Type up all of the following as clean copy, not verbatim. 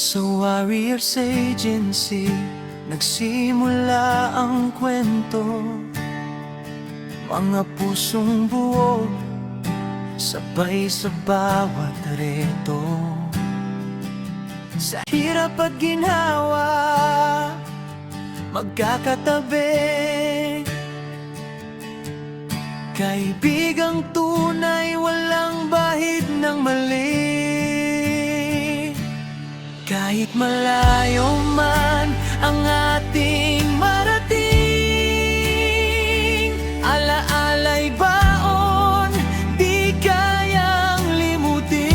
Sa Warriors Agency nagsimula ang kwento, mga pusong buo, sabay sa bawat reto. Sa hirap at ginhawa, magkakatabi. Kaibigang tunay, walang bahid ng mali. Kahit malayo man ang ating marating, alaala'y baon, di kayang limutin.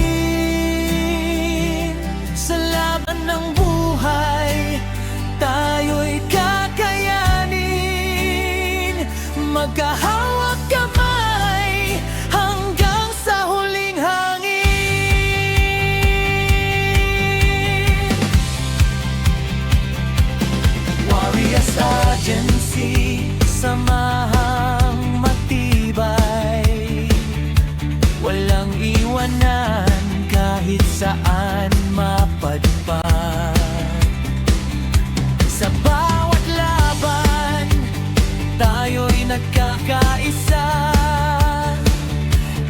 Sa laban ng buhay, tayo'y kakayanin. Magkahawak kamay hanggang sa huling hangin. Warriors Agency, samahang matibay, walang iwanan kahit saan mapadpad. Sa bawat laban, tayo'y nagkakaisa.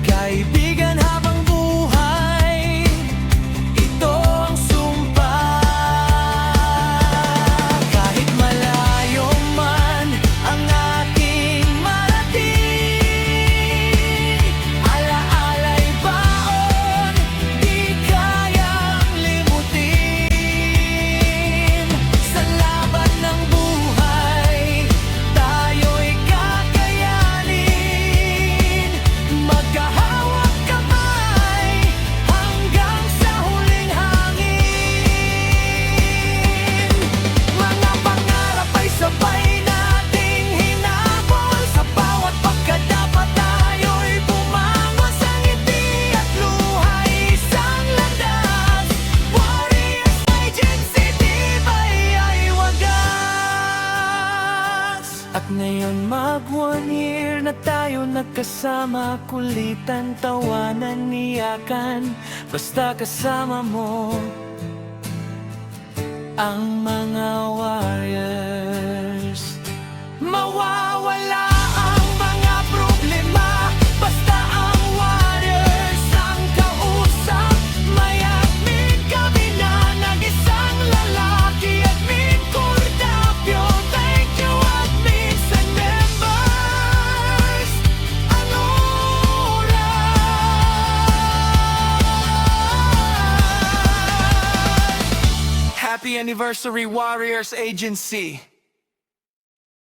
Kaibigan habang buhay, ito ang sumpa. Kahit malayo man ang ating marating, alaala'y baon, di kayang limutin. Sa laban ng buhay, tayo'y kakayanin. Magkahawak kamay hanggang sa huling hangin. Mga pangarap ay sabay nating hinabol. Sa bawat pagkadapat tayo'y bumangos. Ang ngiti at luha isang landas. Warriors Agency, tibay ay wagas. At ngayon mag 1 year na tayo nagkasama, kulitan, tawanan, niyakan, basta kasama mo ang mga warriors. Mawawala ang mga problema, basta ang warriors ang kausap. Mayagmig kami na nag-isang lalaki, Admin Cordapio. Thank you, admins and members. Ang oras. Happy anniversary, Warriors Agency.